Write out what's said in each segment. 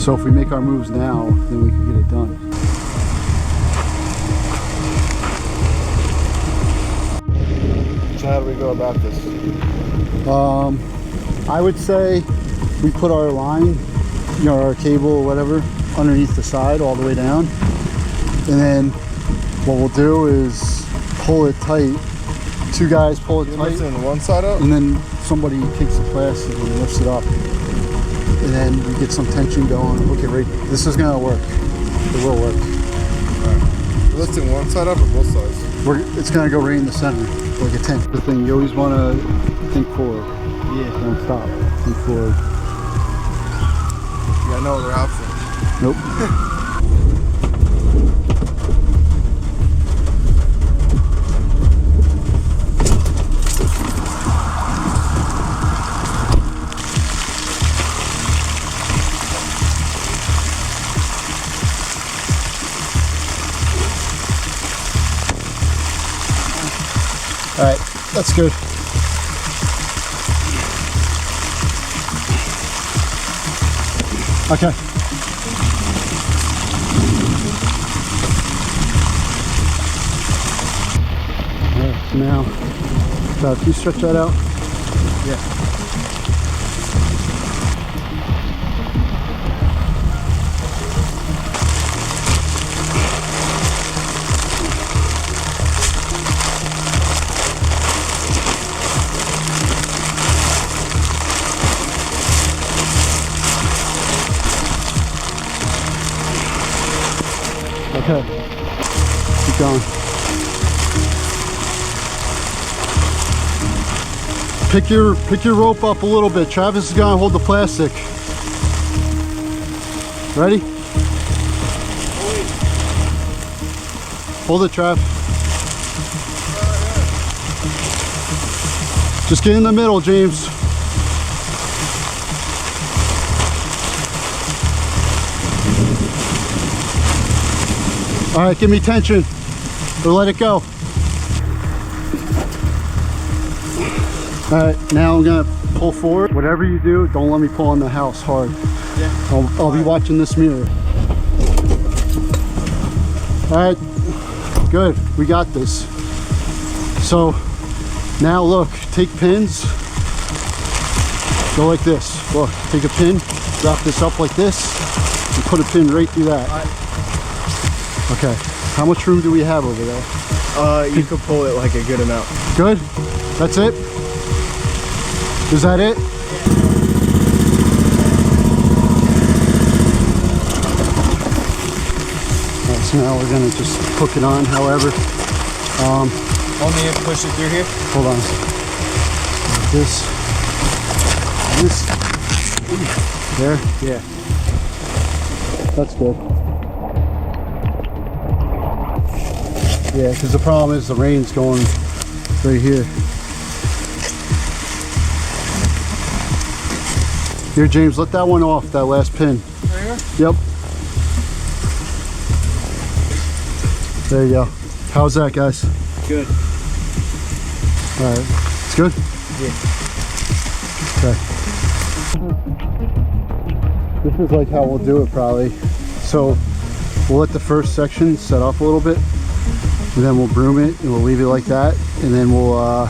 So if we make our moves now, then we can get it done. So how do we go about this? I would say we put our line, you know, our cable or whatever, underneath the side all the way down. And then what we'll do is pull it tight. Two guys pull it tight. You're lifting one side up? And then somebody takes the plastic and lifts it up. And then we get some tension going. Okay, right, this is gonna work. It will work. Alright. You're lifting one side up or both sides? It's gonna go right in the center, like a tent. The thing, you always wanna think forward. Yeah. Don't stop, think forward. Yeah, no other option. Nope. All right, that's good. Okay. All right, so now, can you stretch that out? Yeah. Okay, keep going. Pick your rope up a little bit. Travis is gonna hold the plastic. Ready? Hold it, Trav. Just get in the middle, James. All right, give me tension, or let it go. All right, now I'm gonna pull forward. Whatever you do, don't let me pull on the house hard. Yeah. I'll be watching this mirror. All right, good, we got this. So now look, take pins, go like this. Look, take a pin, wrap this up like this, and put a pin right through that. Okay, how much room do we have over there? You could pull it like a good amount. Good? That's it? Is that it? Alright, so now we're gonna just hook it on, however. Only if push it through here? Hold on. Like this. There? Yeah. That's good. Yeah, because the problem is the rain's going right here. Here, James, let that one off, that last pin. Right here? Yep. There you go. How's that, guys? Good. All right. It's good? Yeah. Okay. This is like how we'll do it probably. So we'll let the first section set up a little bit, and then we'll broom it and we'll leave it like that, and then we'll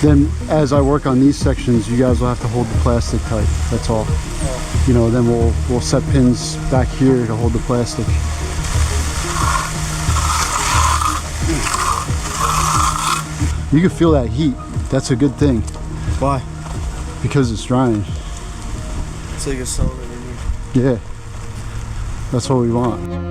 then as I work on these sections, you guys will have to hold the plastic tight. That's all. You know, then we'll set pins back here to hold the plastic. You can feel that heat. That's a good thing. Why? Because it's drying. It's like a summer underneath. Yeah. That's what we want.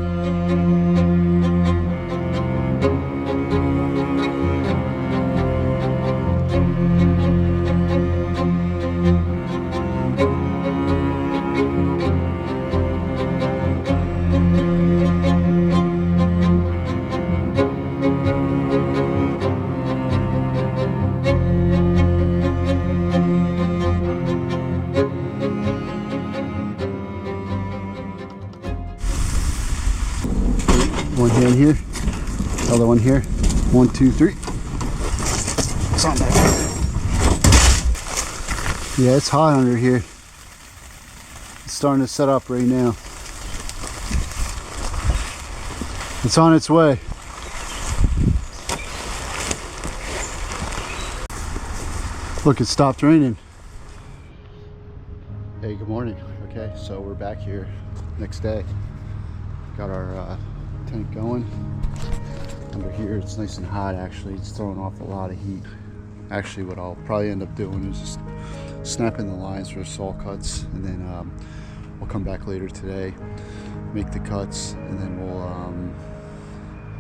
One hand here, other one here. 1, 2, 3. It's on there. Yeah, it's hot under here. It's starting to set up right now. It's on its way. Look, it stopped raining. Hey, good morning. Okay, so we're back here next day. Got our tent going. Under here, it's nice and hot actually. It's throwing off a lot of heat. Actually, what I'll probably end up doing is just snapping the lines for saw cuts, and then we'll come back later today, make the cuts, and then we'll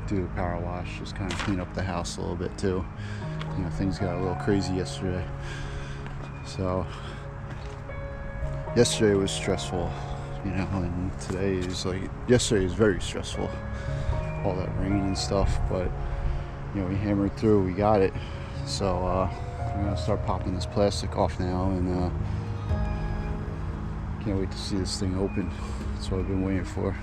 do the power wash, just kind of clean up the house a little bit too. You know, things got a little crazy yesterday. So yesterday was stressful, you know, and today is like, yesterday was very stressful. All that rain and stuff, but you know, we hammered through, we got it. So I'm gonna start popping this plastic off now, and can't wait to see this thing open. That's what I've been waiting for.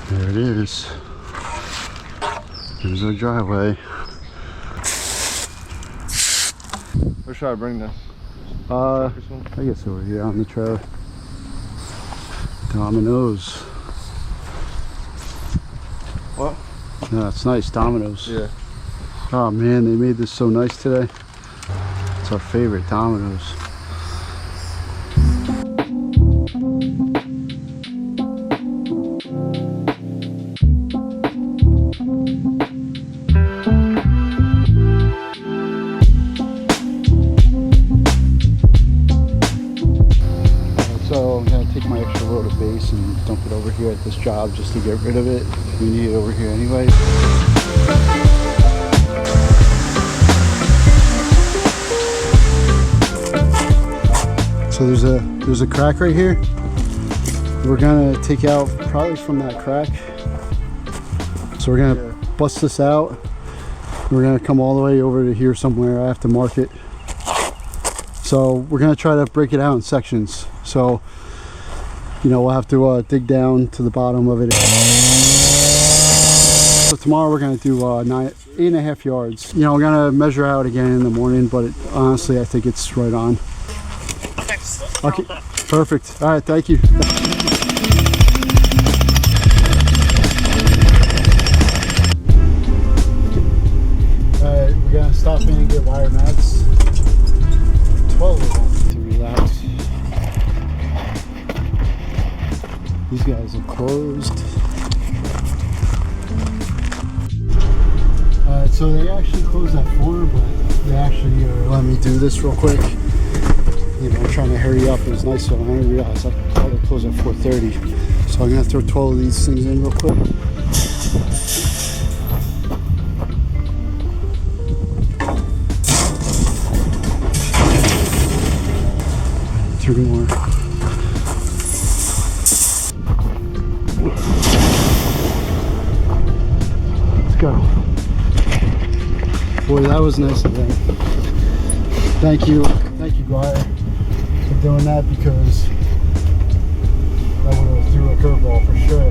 There it is. Here's our driveway. Where should I bring this? I guess over here on the trailer. Dominoes. What? Yeah, it's nice, Dominoes. Yeah. Oh man, they made this so nice today. It's our favorite, Dominoes. So I'm gonna take my extra load of base and dump it over here at this job just to get rid of it. We need it over here anyway. So there's a crack right here. We're gonna take out probably from that crack. So we're gonna bust this out. We're gonna come all the way over to here somewhere. I have to mark it. So we're gonna try to break it out in sections. So, you know, we'll have to dig down to the bottom of it. So tomorrow we're gonna do 8.5 yards. You know, we're gonna measure out again in the morning, but honestly, I think it's right on. Okay, perfect. All right, thank you. All right, we're gonna stop in and get wire mats. 12 of them to relax. These guys are closed. Alright, so they actually closed at 4, but they actually let me do this real quick. You know, I'm trying to hurry up. It was nice, so I didn't realize I thought they closed at 4:30. So I'm gonna throw 12 of these things in real quick. Three more. Let's go. Boy, that was nice of them. Thank you, Guire, for doing that, because that would have threw a curveball for sure.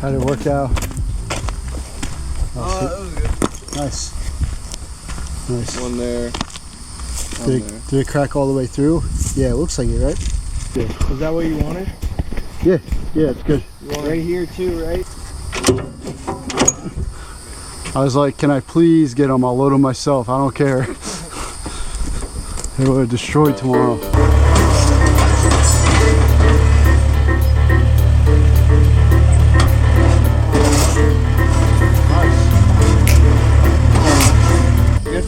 How did it work out? That was good. Nice. Nice. One there. Did it crack all the way through? Yeah, it looks like it, right? Yeah. Is that what you wanted? Yeah, it's good. You want right here too, right? I was like, can I please get them? I'll load them myself. I don't care. They would have destroyed tomorrow. Nice.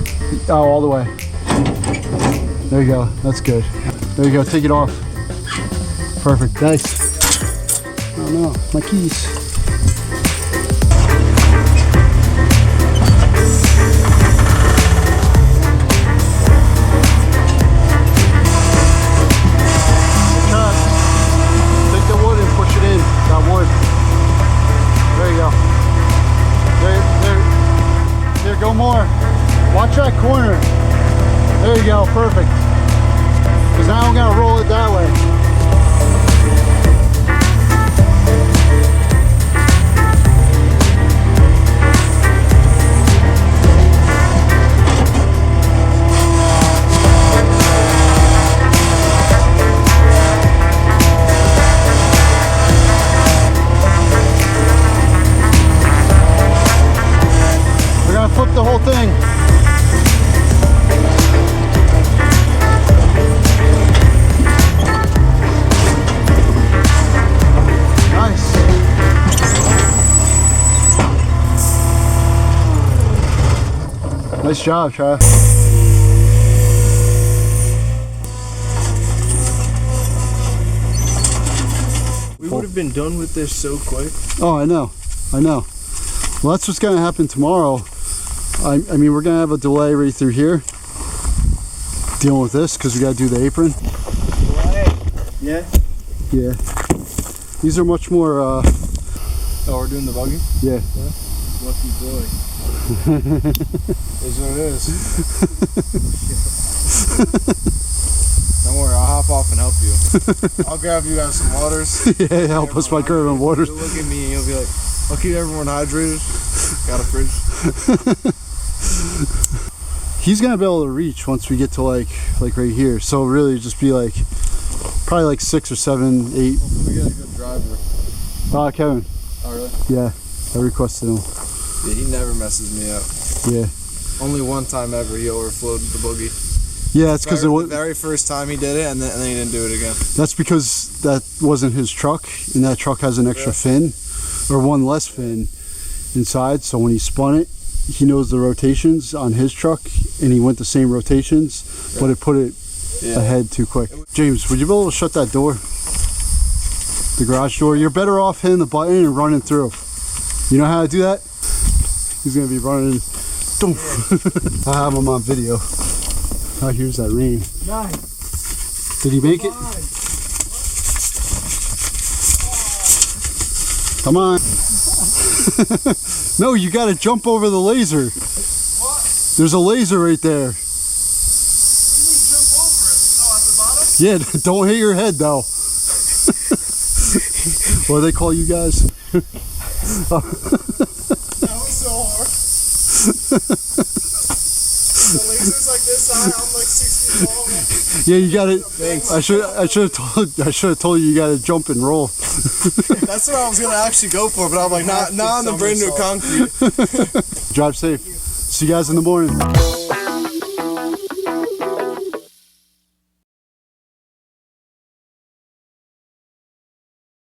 Oh, all the way. There you go. That's good. There you go. Take it off. Perfect. Nice. Oh no, my keys. Take the wood and push it in. That wood. There you go. There, go more. Watch that corner. There you go. Perfect. Because now I'm gonna roll it that way. We're gonna flip the whole thing. Nice job, Trav. We would have been done with this so quick. Oh, I know. Well, that's what's going to happen tomorrow. I mean, we're going to have a delay right through here. Dealing with this because we got to do the apron. Yeah. Yeah. These are much more... Oh, we're doing the buggy? Yeah. Lucky boy. Is what it is. Don't worry, I'll hop off and help you. I'll grab you guys some waters. Yeah, help us by grabbing waters. You'll look at me and you'll be like, I'll keep everyone hydrated. Got a fridge. He's gonna be able to reach once we get to like right here. So really just be like probably like 6 or 7, 8. We got a good driver. Kevin. Oh really? Yeah, I requested him. Yeah, he never messes me up. Yeah. Only one time ever he overflowed the boogie. Yeah, it's because it was the very first time he did it, and then he didn't do it again. That's because that wasn't his truck, and that truck has an extra fin, or one less fin inside. So when he spun it, he knows the rotations on his truck, and he went the same rotations, but it put it ahead too quick. James, would you be able to shut that door? The garage door? You're better off hitting the button and running through. You know how to do that? He's gonna be running. I have him on video. Oh, here's that rain. Nice. Did he make it? Come on. No, you gotta jump over the laser. What? There's a laser right there. What do you mean jump over it? Oh, at the bottom? Yeah, don't hit your head though. What do they call you guys? That was so hard. The laser's like this high, I'm like 6 feet tall. Yeah, you got it. Thanks. I should have told you got to jump and roll. That's what I was gonna actually go for, but I'm like, not on the brand new concrete. Drive safe. See you guys in the morning.